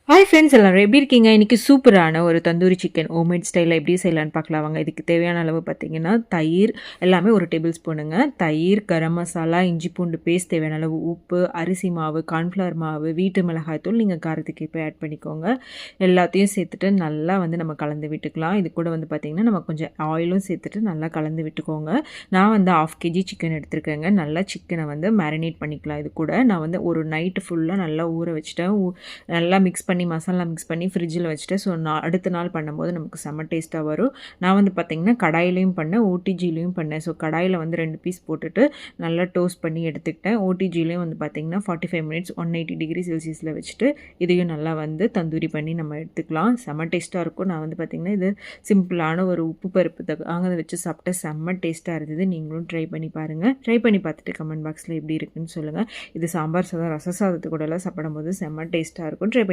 Hi friends எல்லாரும் எப்படி இருக்கீங்க? இன்றைக்கி சூப்பரான ஒரு தந்தூரி சிக்கன் ஹோம்மேட் ஸ்டைலில் எப்படி செய்யலான்னு பார்க்கலாம் வாங்க. இதுக்கு தேவையான அளவு பார்த்திங்கன்னா தயிர் எல்லாமே ஒரு டேபிள் ஸ்பூனுங்க. தயிர், கரம் மசாலா, இஞ்சி பூண்டு பேஸ்ட், தேவையான அளவு உப்பு, அரிசி மாவு, கார்ன்ஃப்ளவர் மாவு, வீட்டு மிளகாய் தூள் நீங்கள் காரத்துக்கு இப்போ ஆட் பண்ணிக்கோங்க. எல்லாத்தையும் சேர்த்துட்டு நல்லா நம்ம கலந்து விட்டுக்கலாம். இது கூட பார்த்திங்கன்னா நம்ம கொஞ்சம் ஆயிலும் சேர்த்துட்டு நல்லா கலந்து விட்டுக்கோங்க. நான் 1/2 kg சிக்கன் எடுத்துருக்கேங்க. நல்லா சிக்கனை மேரினேட் பண்ணிக்கலாம். இது கூட நான் ஒரு நைட்டு ஃபுல்லாக நல்லா ஊற வச்சுட்டேன். நல்லா மிக்ஸ் பண்ணி மசாலா மிக்ஸ் பண்ணி ஃப்ரிட்ஜில் வச்சுட்டு அடுத்த நாள் பண்ணும்போது நமக்கு செம்ம டேஸ்ட்டாக வரும். நான் பார்த்திங்கன்னா கடாயிலையும் பண்ணேன், ஓடிஜிலையும் பண்ணேன். ஸோ கடாயில் 2 பீஸ் போட்டுட்டு நல்லா டோஸ்ட் பண்ணி எடுத்துக்கிட்டேன். ஓடிஜிலையும் பார்த்திங்கன்னா 45 மினிட்ஸ் 180 டிகிரி செல்சியஸில் வச்சுட்டு இதையும் நல்லா தந்தூரி பண்ணி நம்ம எடுத்துக்கலாம். செம்ம டேஸ்ட்டாக இருக்கும். நான் பார்த்திங்கன்னா இது சிம்பிளான ஒரு உப்பு பருப்பு அதை வச்சு சாப்பிட்டா செம்ம டேஸ்ட்டாக இருந்தது. நீங்களும் ட்ரை பண்ணி பாருங்கள். ட்ரை பண்ணி பார்த்துட்டு கமெண்ட் பாக்ஸில் எப்படி இருக்குன்னு சொல்லுங்கள். இது சாம்பார் சாதம், ரச சாதத்து கூடலாம் சாப்பிடும்போது செம்ம டேஸ்ட்டாக இருக்கும். ட்ரை